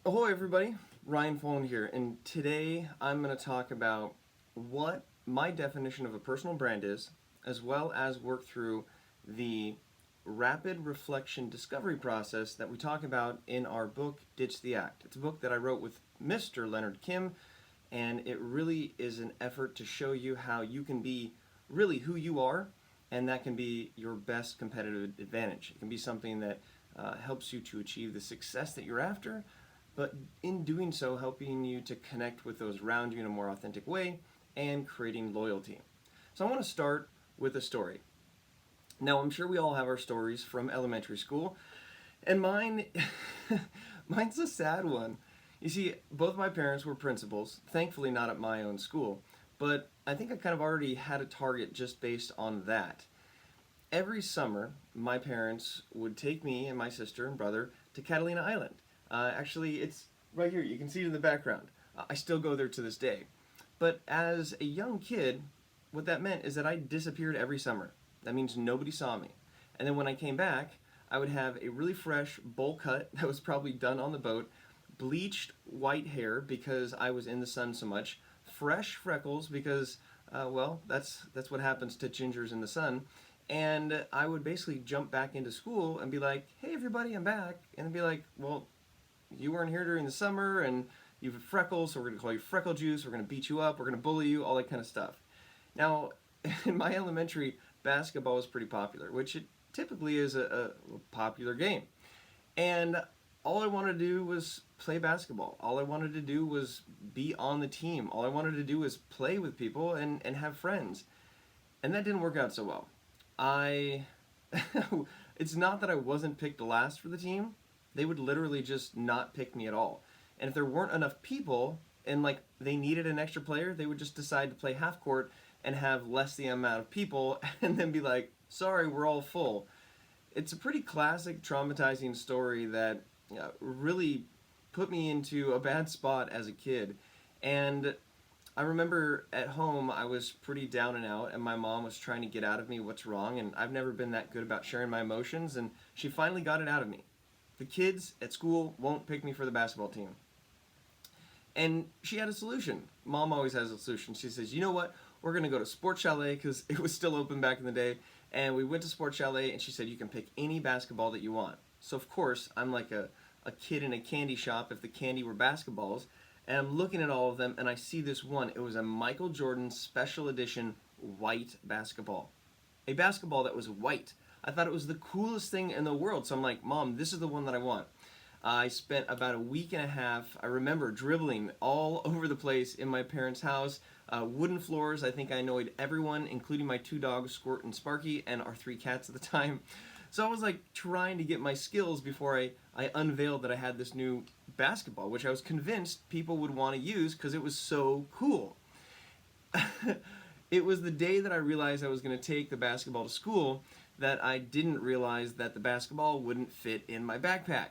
Ahoy, everybody! Ryan Folland here, and today I'm going to talk about what my definition of a personal brand is, as well as work through the rapid reflection discovery process that we talk about in our book, Ditch the Act. It's a book that I wrote with Mr. Leonard Kim, and it really is an effort to show you how you can be really who you are, and that can be your best competitive advantage. It can be something that helps you to achieve the success that you're after, but in doing so, helping you to connect with those around you in a more authentic way and creating loyalty. So I want to start with a story. Now, I'm sure we all have our stories from elementary school, and mine's a sad one. You see, both my parents were principals, thankfully not at my own school, but I think I kind of already had a target just based on that. Every summer, my parents would take me and my sister and brother to Catalina Island. Actually, it's right here. You can see it in the background. I still go there to this day. But as a young kid, what that meant is that I disappeared every summer. That means nobody saw me. And then when I came back, I would have a really fresh bowl cut that was probably done on the boat, bleached white hair because I was in the sun so much, fresh freckles because, that's what happens to gingers in the sun. And I would basically jump back into school and be like, "Hey, everybody, I'm back." And they'd be like, "Well, you weren't here during the summer and you have freckles, so we're going to call you Freckle Juice, we're going to beat you up, we're going to bully you," all that kind of stuff. Now, in my elementary, basketball was pretty popular, which it typically is a popular game. And all I wanted to do was play basketball. All I wanted to do was be on the team. All I wanted to do was play with people and have friends. And that didn't work out so well. I it's not that I wasn't picked last for the team. They would literally just not pick me at all. And if there weren't enough people and like they needed an extra player, they would just decide to play half court and have less the amount of people and then be like, "Sorry, we're all full." It's a pretty classic traumatizing story that really put me into a bad spot as a kid. And I remember at home I was pretty down and out, and my mom was trying to get out of me what's wrong, and I've never been that good about sharing my emotions, and she finally got it out of me. The kids at school won't pick me for the basketball team. And she had a solution. Mom always has a solution. She says, "You know what? We're going to go to Sports Chalet," because it was still open back in the day. And we went to Sports Chalet, and she said, "You can pick any basketball that you want." So, of course, I'm like a kid in a candy shop if the candy were basketballs. And I'm looking at all of them, and I see this one. It was a Michael Jordan special edition white basketball. A basketball that was white. I thought it was the coolest thing in the world. So I'm like, "Mom, this is the one that I want." I spent about a week and a half, I remember dribbling all over the place in my parents' house. Wooden floors, I think I annoyed everyone, including my two dogs, Squirt and Sparky, and our three cats at the time. So I was like trying to get my skills before I unveiled that I had this new basketball, which I was convinced people would want to use because it was so cool. It was the day that I realized I was going to take the basketball to school that I didn't realize that the basketball wouldn't fit in my backpack.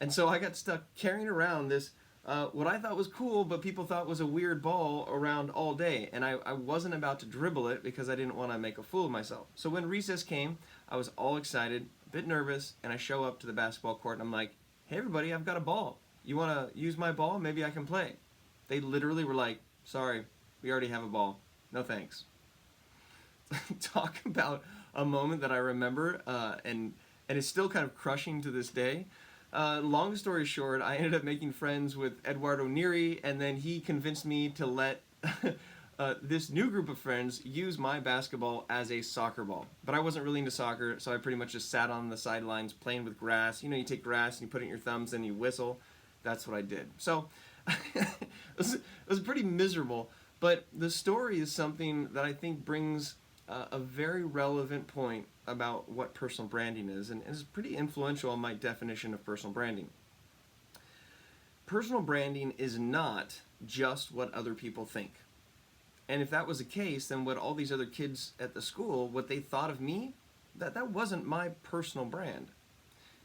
And so I got stuck carrying around this, what I thought was cool, but people thought was a weird ball around all day. And I wasn't about to dribble it because I didn't want to make a fool of myself. So when recess came, I was all excited, a bit nervous, and I show up to the basketball court and I'm like, "Hey, everybody, I've got a ball. You want to use my ball? Maybe I can play." They literally were like, "Sorry, we already have a ball. No thanks." Talk about a moment that I remember, and it's still kind of crushing to this day. Long story short, I ended up making friends with Eduardo Neri, and then he convinced me to let this new group of friends use my basketball as a soccer ball. But I wasn't really into soccer, so I pretty much just sat on the sidelines playing with grass. You know, you take grass and you put it in your thumbs and you whistle. That's what I did. So it was pretty miserable, but the story is something that I think brings a very relevant point about what personal branding is, and is pretty influential on my definition of personal branding. Personal branding is not just what other people think. And if that was the case, then what all these other kids at the school, what they thought of me, that wasn't my personal brand.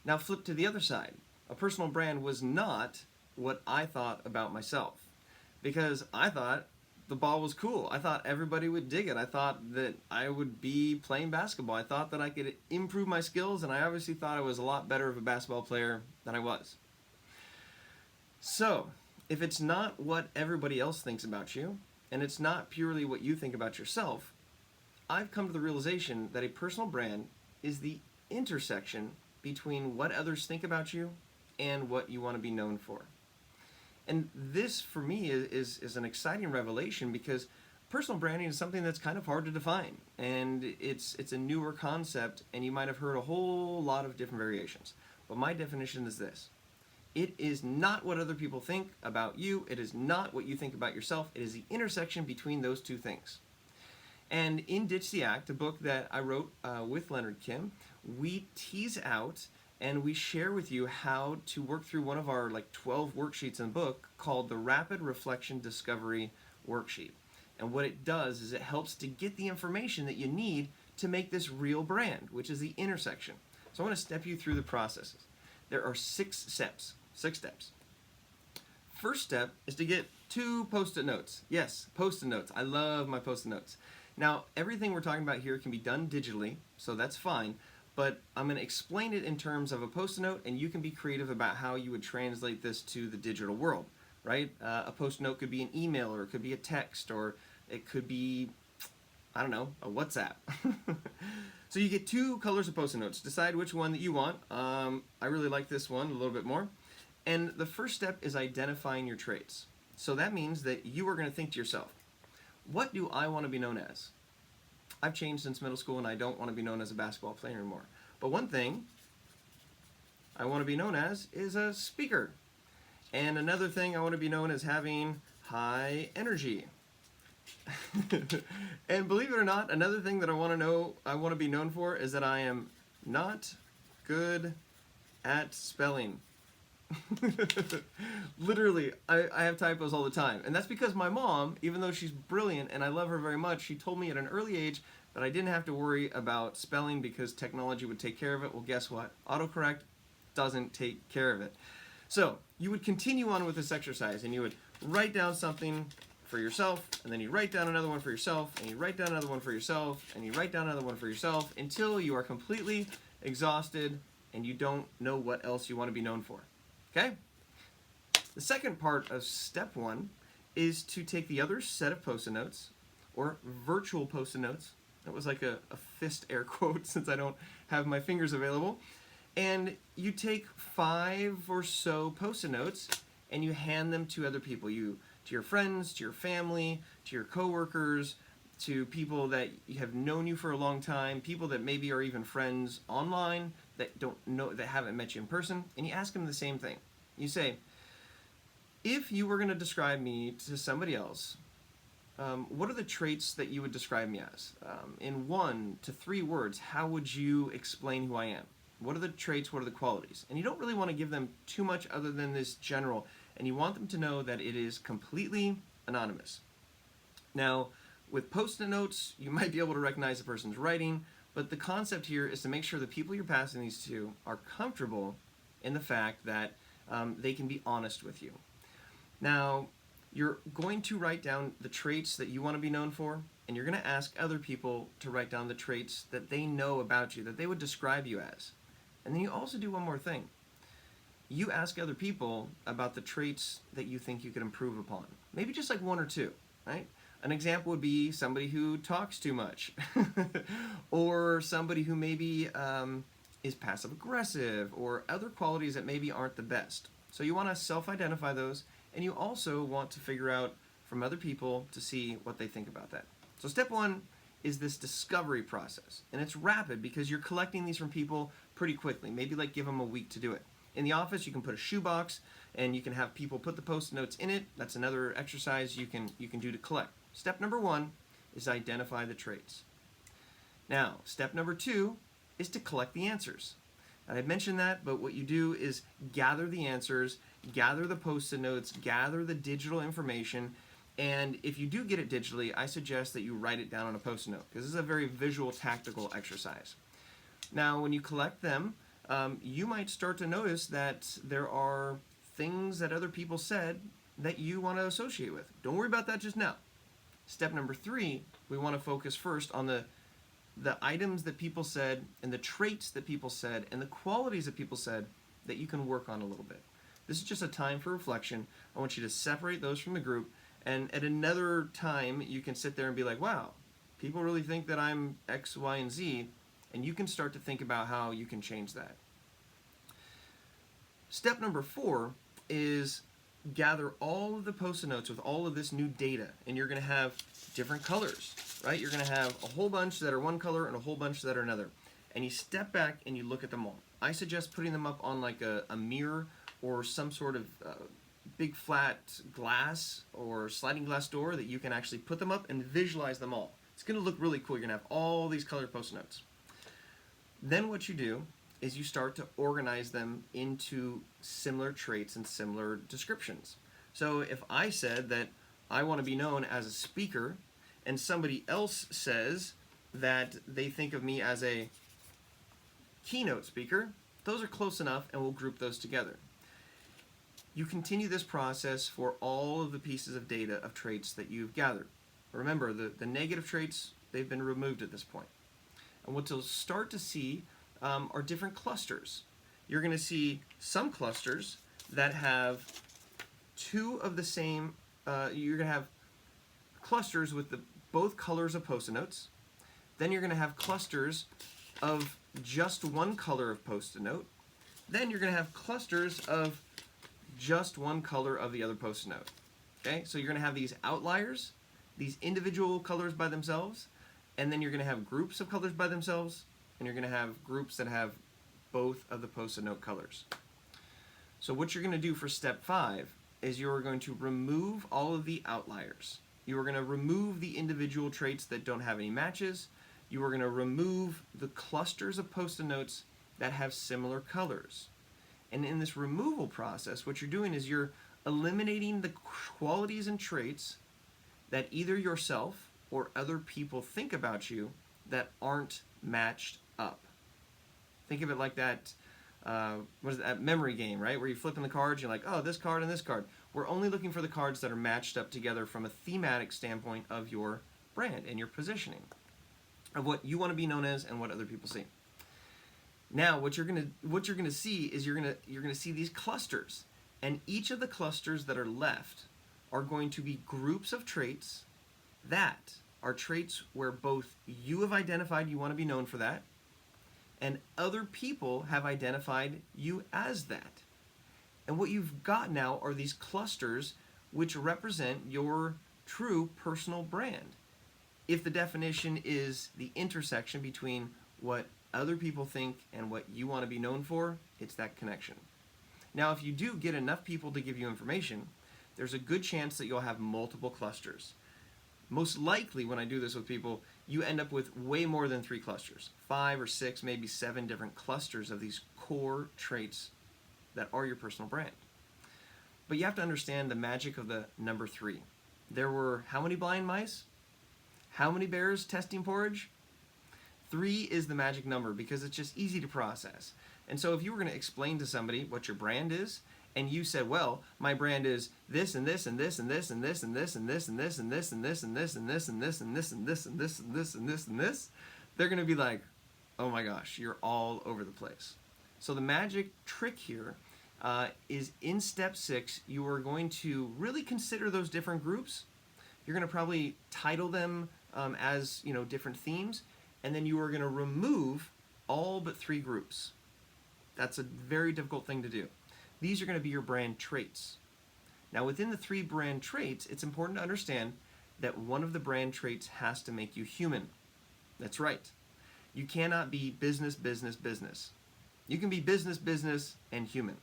Now flip to the other side. A personal brand was not what I thought about myself. Because I thought the ball was cool. I thought everybody would dig it. I thought that I would be playing basketball. I thought that I could improve my skills, and I obviously thought I was a lot better of a basketball player than I was. So, if it's not what everybody else thinks about you, and it's not purely what you think about yourself, I've come to the realization that a personal brand is the intersection between what others think about you and what you want to be known for. And this, for me, is an exciting revelation because personal branding is something that's kind of hard to define. And it's a newer concept, and you might have heard a whole lot of different variations. But my definition is this. It is not what other people think about you. It is not what you think about yourself. It is the intersection between those two things. And in Ditch the Act, a book that I wrote with Leonard Kim, we tease out and we share with you how to work through one of our 12 worksheets in the book called the Rapid Reflection Discovery Worksheet. And what it does is it helps to get the information that you need to make this real brand, which is the intersection. So I want to step you through the processes. There are 6 steps. 6 steps. First step is to get 2 Post-it notes. Yes, Post-it notes. I love my Post-it notes. Now, everything we're talking about here can be done digitally, so that's fine, but I'm going to explain it in terms of a Post-it note, and you can be creative about how you would translate this to the digital world, right? A Post-it note could be an email, or it could be a text, or it could be, I don't know, a WhatsApp. So you get 2 colors of Post-it notes. Decide which one that you want. I really like this one a little bit more. And the first step is identifying your traits. So that means that you are going to think to yourself, what do I want to be known as? I've changed since middle school and I don't want to be known as a basketball player anymore. But one thing I want to be known as is a speaker. And another thing I want to be known as having high energy. And believe it or not, another thing that I want to be known for is that I am not good at spelling. Literally, I have typos all the time. And that's because my mom, even though she's brilliant and I love her very much, she told me at an early age that I didn't have to worry about spelling because technology would take care of it. Well, guess what? Autocorrect doesn't take care of it. So you would continue on with this exercise and you would write down something for yourself, and then you write down another one for yourself, and you write down another one for yourself, and you write down another one for yourself until you are completely exhausted and you don't know what else you want to be known for. Okay? The second part of step 1 is to take the other set of Post-it notes, or virtual Post-it notes. That was like a fist air quote since I don't have my fingers available. And you take 5 or so Post-it notes and you hand them to other people. To your friends, to your family, to your coworkers, to people that have known you for a long time, people that maybe are even friends online that haven't met you in person, and you ask them the same thing. You say, if you were going to describe me to somebody else, what are the traits that you would describe me as? In 1 to 3 words, how would you explain who I am? What are the traits? What are the qualities? And you don't really want to give them too much other than this general, and you want them to know that it is completely anonymous. Now, with Post-it notes, you might be able to recognize the person's writing, but the concept here is to make sure the people you're passing these to are comfortable in the fact that they can be honest with you. Now, you're going to write down the traits that you want to be known for, and you're going to ask other people to write down the traits that they know about you, that they would describe you as. And then you also do one more thing. You ask other people about the traits that you think you could improve upon. Maybe just like 1 or 2, right? An example would be somebody who talks too much, or somebody who maybe is passive-aggressive, or other qualities that maybe aren't the best. So you want to self-identify those, and you also want to figure out from other people to see what they think about that. So step 1 is this discovery process, and it's rapid because you're collecting these from people pretty quickly. Maybe give them a week to do it. In the office, you can put a shoebox, and you can have people put the Post-it notes in it. That's another exercise you can do to collect. Step number 1 is identify the traits. Now, step number 2 is to collect the answers. And I mentioned that, but what you do is gather the answers, gather the Post-it notes, gather the digital information, and if you do get it digitally, I suggest that you write it down on a Post-it note, because this is a very visual, tactical exercise. Now, when you collect them, you might start to notice that there are things that other people said that you want to associate with. Don't worry about that just now. Step number 3, we want to focus first on the items that people said and the traits that people said and the qualities that people said that you can work on a little bit. This is just a time for reflection. I want you to separate those from the group, and at another time you can sit there and be like, wow, people really think that I'm X, Y, and Z, and you can start to think about how you can change that. Step number 4 is gather all of the Post-it notes with all of this new data, and you're going to have different colors, right? You're going to have a whole bunch that are one color and a whole bunch that are another. And you step back and you look at them all. I suggest putting them up on like a mirror or some sort of big flat glass or sliding glass door that you can actually put them up and visualize them all. It's going to look really cool. You're going to have all these colored Post-it notes. Then what you do is you start to organize them into similar traits and similar descriptions. So if I said that I want to be known as a speaker, and somebody else says that they think of me as a keynote speaker, those are close enough, and we'll group those together. You continue this process for all of the pieces of data of traits that you've gathered. Remember, the negative traits, they've been removed at this point. And what you'll start to see are different clusters. You're going to see some clusters that have two of the same, you're going to have clusters with both colors of Post-it notes. Then you're going to have clusters of just one color of Post-it note. Then you're going to have clusters of just one color of the other Post-it note. Okay, so you're going to have these outliers, these individual colors by themselves, and then you're going to have groups of colors by themselves, and you're going to have groups that have both of the Post-it note colors. So what you're going to do for step 5 is you're going to remove all of the outliers. You are going to remove the individual traits that don't have any matches. You are going to remove the clusters of Post-it notes that have similar colors. And in this removal process, what you're doing is you're eliminating the qualities and traits that either yourself or other people think about you that aren't matched up. Think of it like that, what is that memory game, right? Where you flip in the cards, you're like, oh, this card and this card. We're only looking for the cards that are matched up together from a thematic standpoint of your brand and your positioning, of what you want to be known as and what other people see. Now, what you're gonna see is you're gonna see these clusters, and each of the clusters that are left are going to be groups of traits that are traits where both you have identified you want to be known for that, and other people have identified you as that. And what you've got now are these clusters which represent your true personal brand. If the definition is the intersection between what other people think and what you want to be known for, it's that connection. Now, if you do get enough people to give you information, there's a good chance that you'll have multiple clusters. Most likely, when I do this with people, you end up with way more than 3 clusters. 5 or 6, maybe 7 different clusters of these core traits that are your personal brand. But you have to understand the magic of the number 3. There were how many blind mice? How many bears testing porridge? 3 is the magic number because it's just easy to process. And so if you were going to explain to somebody what your brand is, and you said, well, my brand is this and this and this and this and this and this and this and this and this and this and this and this and this and this and this and this and this and this and this, they're going to be like, oh my gosh, you're all over the place. So the magic trick here is in step 6, you are going to really consider those different groups. You're going to probably title them as different themes, and then you are going to remove all but 3 groups. That's a very difficult thing to do. These are going to be your brand traits. Now, within the 3 brand traits, it's important to understand that one of the brand traits has to make you human. That's right. You cannot be business, business, business. You can be business, business, and human.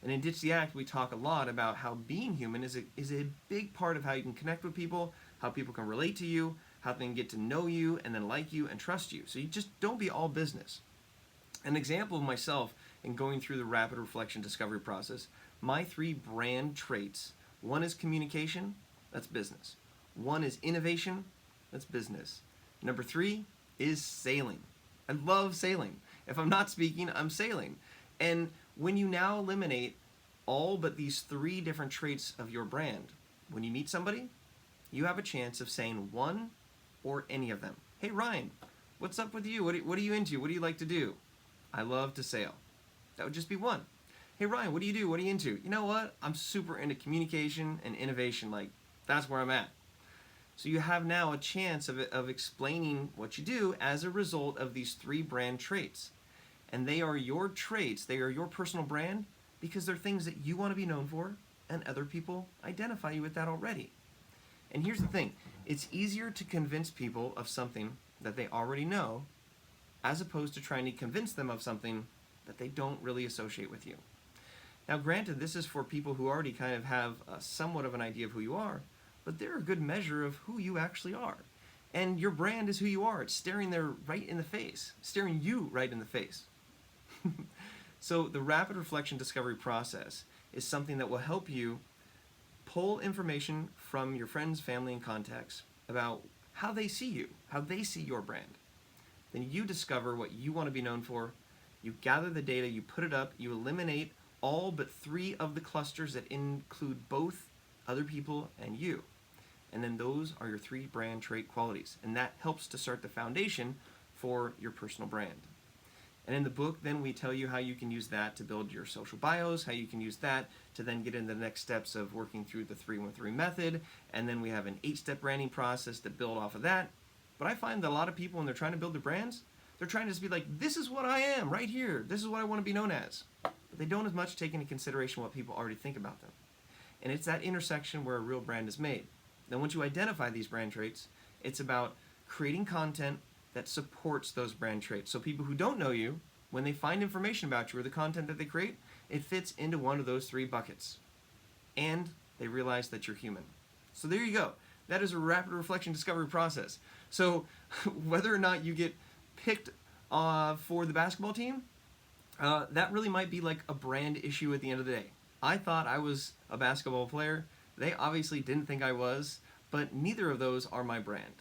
And in Ditch the Act, we talk a lot about how being human is a big part of how you can connect with people, how people can relate to you, how they can get to know you and then like you and trust you. So you just don't be all business. An example of myself in going through the rapid reflection discovery process, my 3 brand traits, 1 is communication, that's business. 1 is innovation, that's business. Number 3 is sailing. I love sailing. If I'm not speaking, I'm sailing. And when you now eliminate all but these 3 different traits of your brand, when you meet somebody, you have a chance of saying one or any of them. Hey Ryan, what's up with you? What are you into? What do you like to do? I love to sail. That would just be 1. hey Ryan, what do you do? What are you into? You know what? I'm super into communication and innovation. Like, that's where I'm at. So you have now a chance of explaining what you do as a result of these 3 brand traits. And they are your traits, they are your personal brand because they're things that you want to be known for, and other people identify you with that already. And here's the thing, it's easier to convince people of something that they already know as opposed to trying to convince them of something that they don't really associate with you. Now granted, this is for people who already kind of have somewhat of an idea of who you are, but they're a good measure of who you actually are. And your brand is who you are. It's staring there right in the face, staring you right in the face. So the rapid reflection discovery process is something that will help you pull information from your friends, family, and contacts about how they see you, how they see your brand. Then you discover what you want to be known for, you gather the data, you put it up, you eliminate all but 3 of the clusters that include both other people and you. And then those are your 3 brand trait qualities. And that helps to start the foundation for your personal brand. And in the book, then we tell you how you can use that to build your social bios, how you can use that to then get into the next steps of working through the 3-1-3 method. And then we have an 8-step branding process to build off of that. But I find that a lot of people, when they're trying to build their brands, they're trying to just be like, this is what I am right here. This is what I want to be known as. But they don't as much take into consideration what people already think about them. And it's that intersection where a real brand is made. Then once you identify these brand traits, it's about creating content that supports those brand traits. So people who don't know you, when they find information about you or the content that they create, it fits into one of those 3 buckets. And they realize that you're human. So there you go. That is a rapid reflection discovery process. So whether or not you get picked for the basketball team, that really might be like a brand issue at the end of the day. I thought I was a basketball player. They obviously didn't think I was, but neither of those are my brand.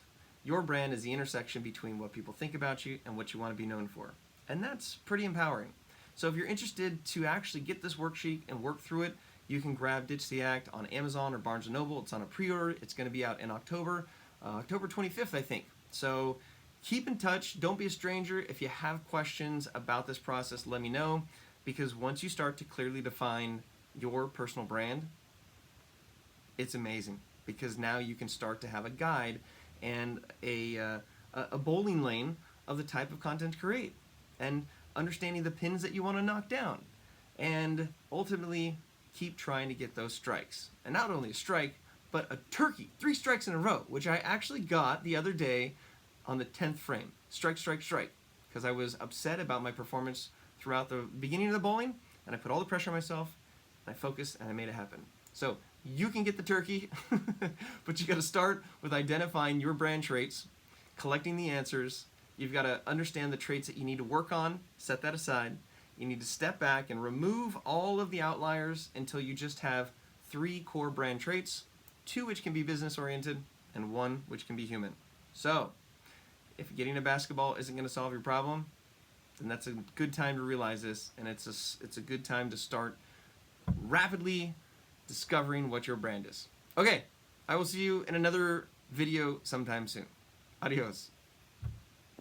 Your brand is the intersection between what people think about you and what you want to be known for. And that's pretty empowering. So if you're interested to actually get this worksheet and work through it, you can grab Ditch the Act on Amazon or Barnes & Noble. It's on a pre-order. It's going to be out in October, October 25th, I think. So keep in touch. Don't be a stranger. If you have questions about this process, let me know. Because once you start to clearly define your personal brand, it's amazing. Because now you can start to have a guide and a bowling lane of the type of content to create, and understanding the pins that you want to knock down, and ultimately keep trying to get those strikes. And not only a strike, but a turkey, 3 strikes in a row, which I actually got the other day on the 10th frame. Strike, strike, strike. Because I was upset about my performance throughout the beginning of the bowling, and I put all the pressure on myself, and I focused, and I made it happen. So you can get the turkey, but you got to start with identifying your brand traits, collecting the answers. You've got to understand the traits that you need to work on, set that aside. You need to step back and remove all of the outliers until you just have 3 core brand traits, 2 which can be business oriented, and 1 which can be human. So if getting a basketball isn't going to solve your problem, then that's a good time to realize this, and it's a good time to start rapidly discovering what your brand is. Okay, I will see you in another video sometime soon. Adios.